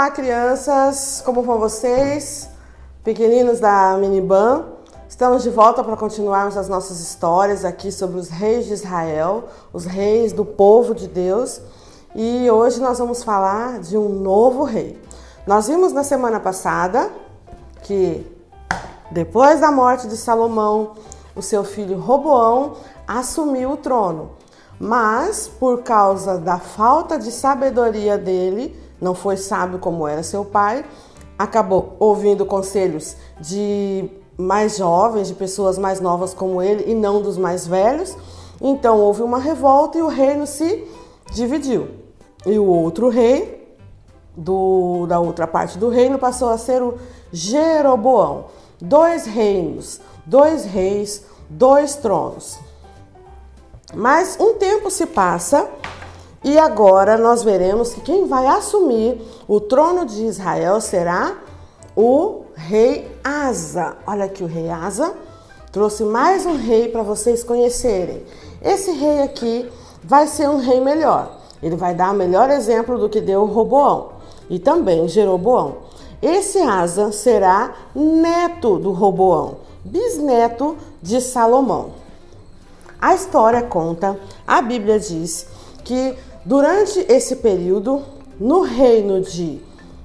Olá, crianças! Como vão vocês? Pequeninos da Miniban. Estamos de volta para continuarmos as nossas histórias aqui sobre os reis de Israel, os reis do povo de Deus. E hoje nós vamos falar de um novo rei. Nós vimos na semana passada que depois da morte de Salomão, o seu filho Roboão assumiu o trono. Mas por causa da falta de sabedoria dele, não foi sábio como era seu pai, acabou ouvindo conselhos de mais jovens, de pessoas mais novas como ele e não dos mais velhos. Então houve uma revolta e o reino se dividiu. E o outro rei, da outra parte do reino, passou a ser o Jeroboão. 2 reinos, 2 reis, 2 tronos. Mas um tempo se passa e agora nós veremos que quem vai assumir o trono de Israel será o rei Asa. Olha aqui, o rei Asa trouxe mais um rei para vocês conhecerem. Esse rei aqui vai ser um rei melhor. Ele vai dar o melhor exemplo do que deu Roboão e também Jeroboão. Esse Asa será neto do Roboão, bisneto de Salomão. A história conta, a Bíblia diz que durante esse período, no reino de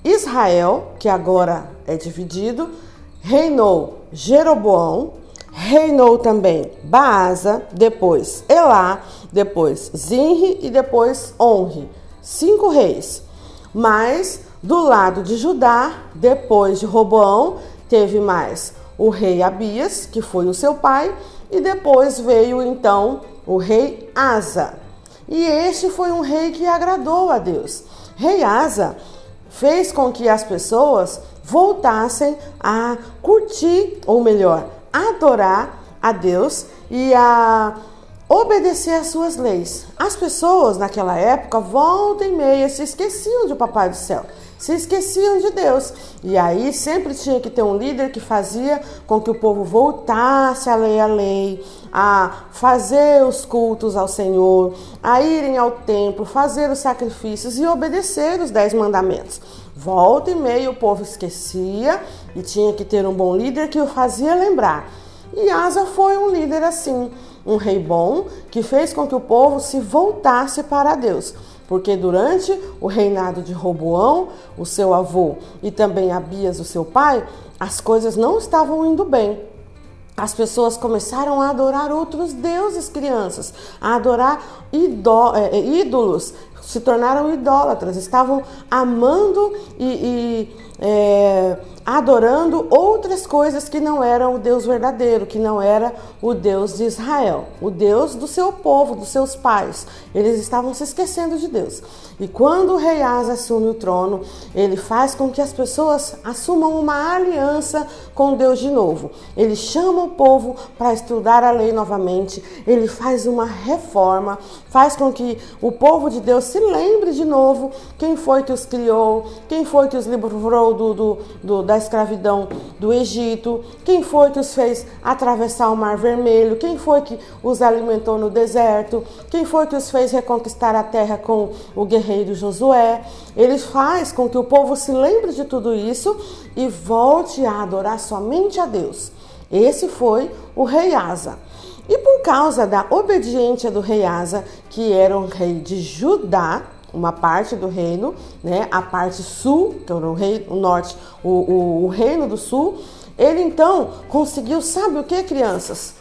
Israel, que agora é dividido, reinou Jeroboão, reinou também Baasa, depois Elá, depois Zinri e depois Onri. 5 reis. Mas do lado de Judá, depois de Roboão, teve mais o rei Abias, que foi o seu pai, e depois veio então o rei Asa. E este foi um rei que agradou a Deus. Rei Asa fez com que as pessoas voltassem a curtir, ou melhor, adorar a Deus e a obedecer às suas leis. As pessoas naquela época, volta e meia, se esqueciam de Papai do Céu, se esqueciam de Deus. E aí sempre tinha que ter um líder que fazia com que o povo voltasse a ler a lei, a fazer os cultos ao Senhor, a irem ao templo, fazer os sacrifícios e obedecer os 10 mandamentos. Volta e meia o povo esquecia e tinha que ter um bom líder que o fazia lembrar. E Asa foi um líder assim, um rei bom que fez com que o povo se voltasse para Deus. Porque durante o reinado de Roboão, o seu avô, e também Abias, o seu pai, as coisas não estavam indo bem. As pessoas começaram a adorar outros deuses, crianças, a adorar ídolos, se tornaram idólatras, estavam amando e adorando outras coisas que não eram o Deus verdadeiro, que não era o Deus de Israel, o Deus do seu povo, dos seus pais. Eles estavam se esquecendo de Deus. E quando o rei Asa assume o trono, ele faz com que as pessoas assumam uma aliança com Deus de novo. Ele chama o povo para estudar a lei novamente, ele faz uma reforma, faz com que o povo de Deus se lembre de novo quem foi que os criou, quem foi que os livrou da escravidão do Egito, quem foi que os fez atravessar o Mar Vermelho, quem foi que os alimentou no deserto, quem foi que os fez reconquistar a terra com o guerreiro Josué. Ele faz com que o povo se lembre de tudo isso e volte a adorar somente a Deus. Esse foi o rei Asa. E por causa da obediência do rei Asa, que era um rei de Judá, uma parte do reino, né, a parte sul, que era o norte, o reino do sul, ele então conseguiu, sabe o que, crianças?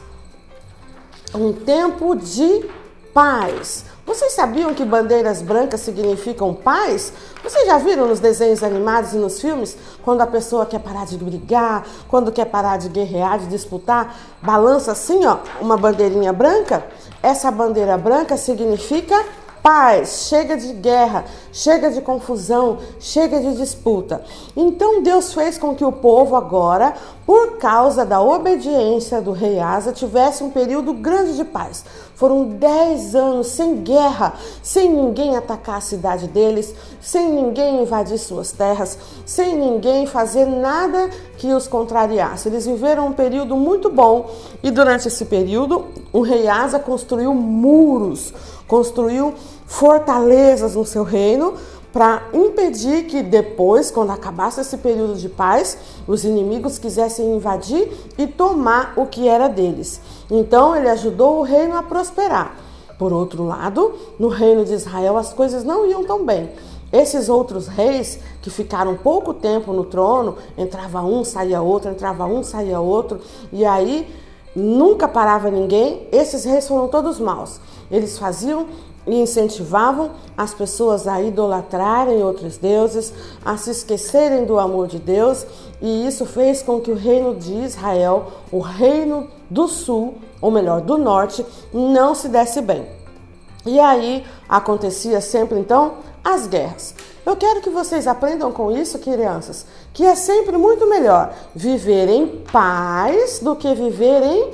Um tempo de paz. Vocês sabiam que bandeiras brancas significam paz? Vocês já viram nos desenhos animados e nos filmes, quando a pessoa quer parar de brigar, quando quer parar de guerrear, de disputar, balança assim, ó, uma bandeirinha branca? Essa bandeira branca significa paz, chega de guerra, chega de confusão, chega de disputa. Então Deus fez com que o povo agora, por causa da obediência do rei Asa, tivesse um período grande de paz. Foram 10 anos sem guerra, sem ninguém atacar a cidade deles, sem ninguém invadir suas terras, sem ninguém fazer nada que os contrariasse. Eles viveram um período muito bom e durante esse período o rei Asa construiu muros, construiu fortalezas no seu reino para impedir que depois, quando acabasse esse período de paz, os inimigos quisessem invadir e tomar o que era deles. Então ele ajudou o reino a prosperar. Por outro lado, no reino de Israel as coisas não iam tão bem. Esses outros reis que ficaram pouco tempo no trono, entrava um, saía outro, entrava um, saía outro, e aí nunca parava ninguém. Esses reis foram todos maus. Eles faziam e incentivavam as pessoas a idolatrarem outros deuses, a se esquecerem do amor de Deus, e isso fez com que o reino de Israel, o reino do sul, ou melhor, do norte, não se desse bem. E aí acontecia sempre então as guerras. Eu quero que vocês aprendam com isso, crianças, que é sempre muito melhor viver em paz do que viver em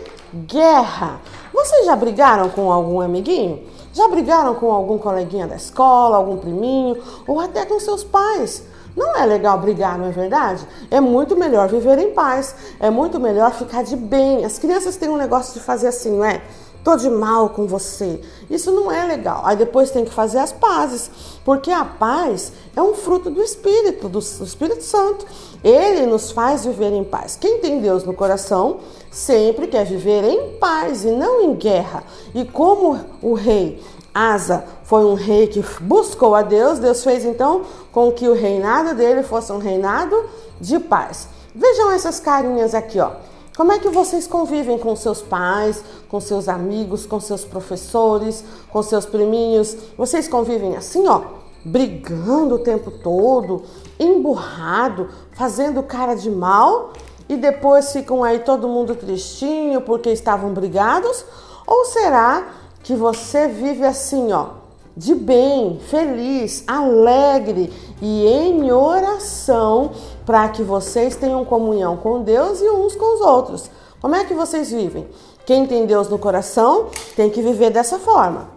guerra. Vocês já brigaram com algum amiguinho? Já brigaram com algum coleguinha da escola, algum priminho, ou até com seus pais? Não é legal brigar, não é verdade? É muito melhor viver em paz, é muito melhor ficar de bem. As crianças têm um negócio de fazer assim, não é? Tô de mal com você. Isso não é legal. Aí depois tem que fazer as pazes, porque a paz é um fruto do Espírito, do Espírito Santo. Ele nos faz viver em paz. Quem tem Deus no coração sempre quer viver em paz e não em guerra. E como o rei Asa foi um rei que buscou a Deus, Deus fez então com que o reinado dele fosse um reinado de paz. Vejam essas carinhas aqui, ó. Como é que vocês convivem com seus pais, com seus amigos, com seus professores, com seus priminhos? Vocês convivem assim, ó, brigando o tempo todo, emburrado, fazendo cara de mal e depois ficam aí todo mundo tristinho porque estavam brigados? Ou será que você vive assim, ó, de bem, feliz, alegre e em oração para que vocês tenham comunhão com Deus e uns com os outros? Como é que vocês vivem? Quem tem Deus no coração tem que viver dessa forma,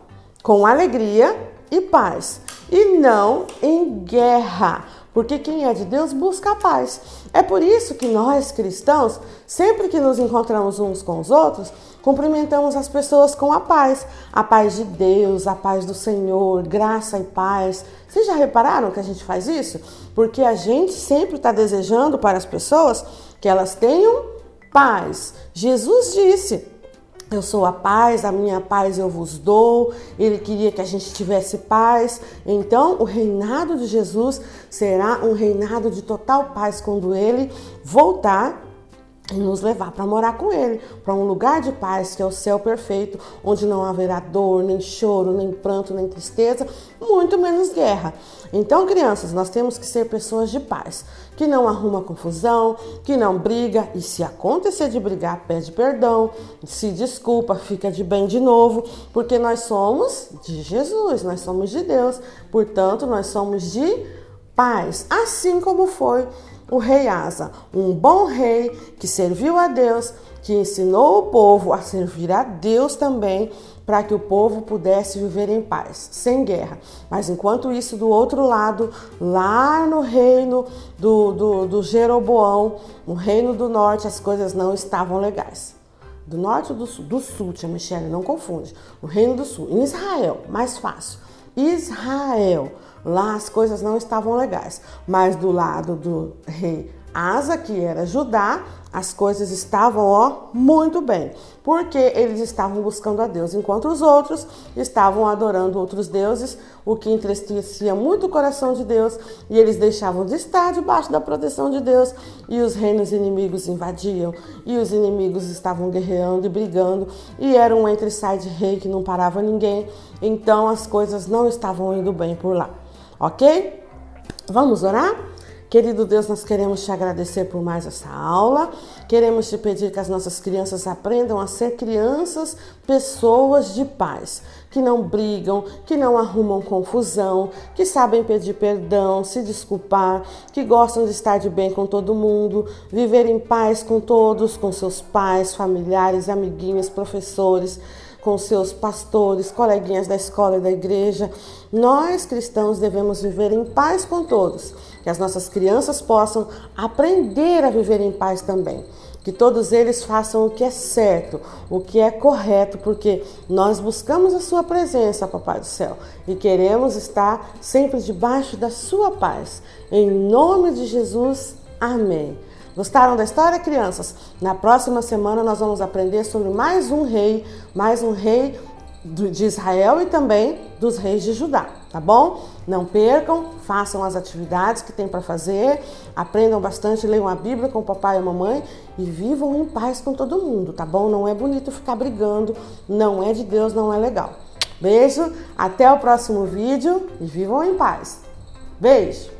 com alegria e paz, e não em guerra, porque quem é de Deus busca a paz. É por isso que nós cristãos, sempre que nos encontramos uns com os outros, cumprimentamos as pessoas com a paz de Deus, a paz do Senhor, graça e paz. Vocês já repararam que a gente faz isso? Porque a gente sempre está desejando para as pessoas que elas tenham paz. Jesus disse: eu sou a paz, a minha paz eu vos dou. Ele queria que a gente tivesse paz. Então, o reinado de Jesus será um reinado de total paz quando ele voltar e nos levar para morar com ele, para um lugar de paz que é o céu perfeito, onde não haverá dor, nem choro, nem pranto, nem tristeza, muito menos guerra. Então, crianças, nós temos que ser pessoas de paz, que não arruma confusão, que não briga, e se acontecer de brigar, pede perdão, se desculpa, fica de bem de novo, porque nós somos de Jesus, nós somos de Deus, portanto, nós somos de paz, assim como foi o rei Asa, um bom rei que serviu a Deus, que ensinou o povo a servir a Deus também, para que o povo pudesse viver em paz, sem guerra. Mas enquanto isso, do outro lado, lá no reino do Jeroboão, no reino do norte, as coisas não estavam legais. Do norte ou do sul? Do sul, tia Michele, não confunde. No reino do sul, em Israel, mais fácil. Israel. Lá as coisas não estavam legais, mas do lado do rei Asa, que era Judá, as coisas estavam, ó, muito bem, porque eles estavam buscando a Deus, enquanto os outros estavam adorando outros deuses, o que entristecia muito o coração de Deus, e eles deixavam de estar debaixo da proteção de Deus, e os reinos inimigos invadiam, e os inimigos estavam guerreando e brigando, e era um entre e sai de rei que não parava ninguém, então as coisas não estavam indo bem por lá. Ok? Vamos orar? Querido Deus, nós queremos te agradecer por mais essa aula. Queremos te pedir que as nossas crianças aprendam a ser crianças, pessoas de paz, que não brigam, que não arrumam confusão, que sabem pedir perdão, se desculpar, que gostam de estar de bem com todo mundo, viver em paz com todos, com seus pais, familiares, amiguinhos, professores, com seus pastores, coleguinhas da escola e da igreja. Nós, cristãos, devemos viver em paz com todos, que as nossas crianças possam aprender a viver em paz também, que todos eles façam o que é certo, o que é correto, porque nós buscamos a sua presença, Papai do Céu, e queremos estar sempre debaixo da sua paz. Em nome de Jesus, amém. Gostaram da história, crianças? Na próxima semana nós vamos aprender sobre mais um rei de Israel e também dos reis de Judá, tá bom? Não percam, façam as atividades que tem para fazer, aprendam bastante, leiam a Bíblia com o papai e a mamãe e vivam em paz com todo mundo, tá bom? Não é bonito ficar brigando, não é de Deus, não é legal. Beijo, até o próximo vídeo e vivam em paz. Beijo!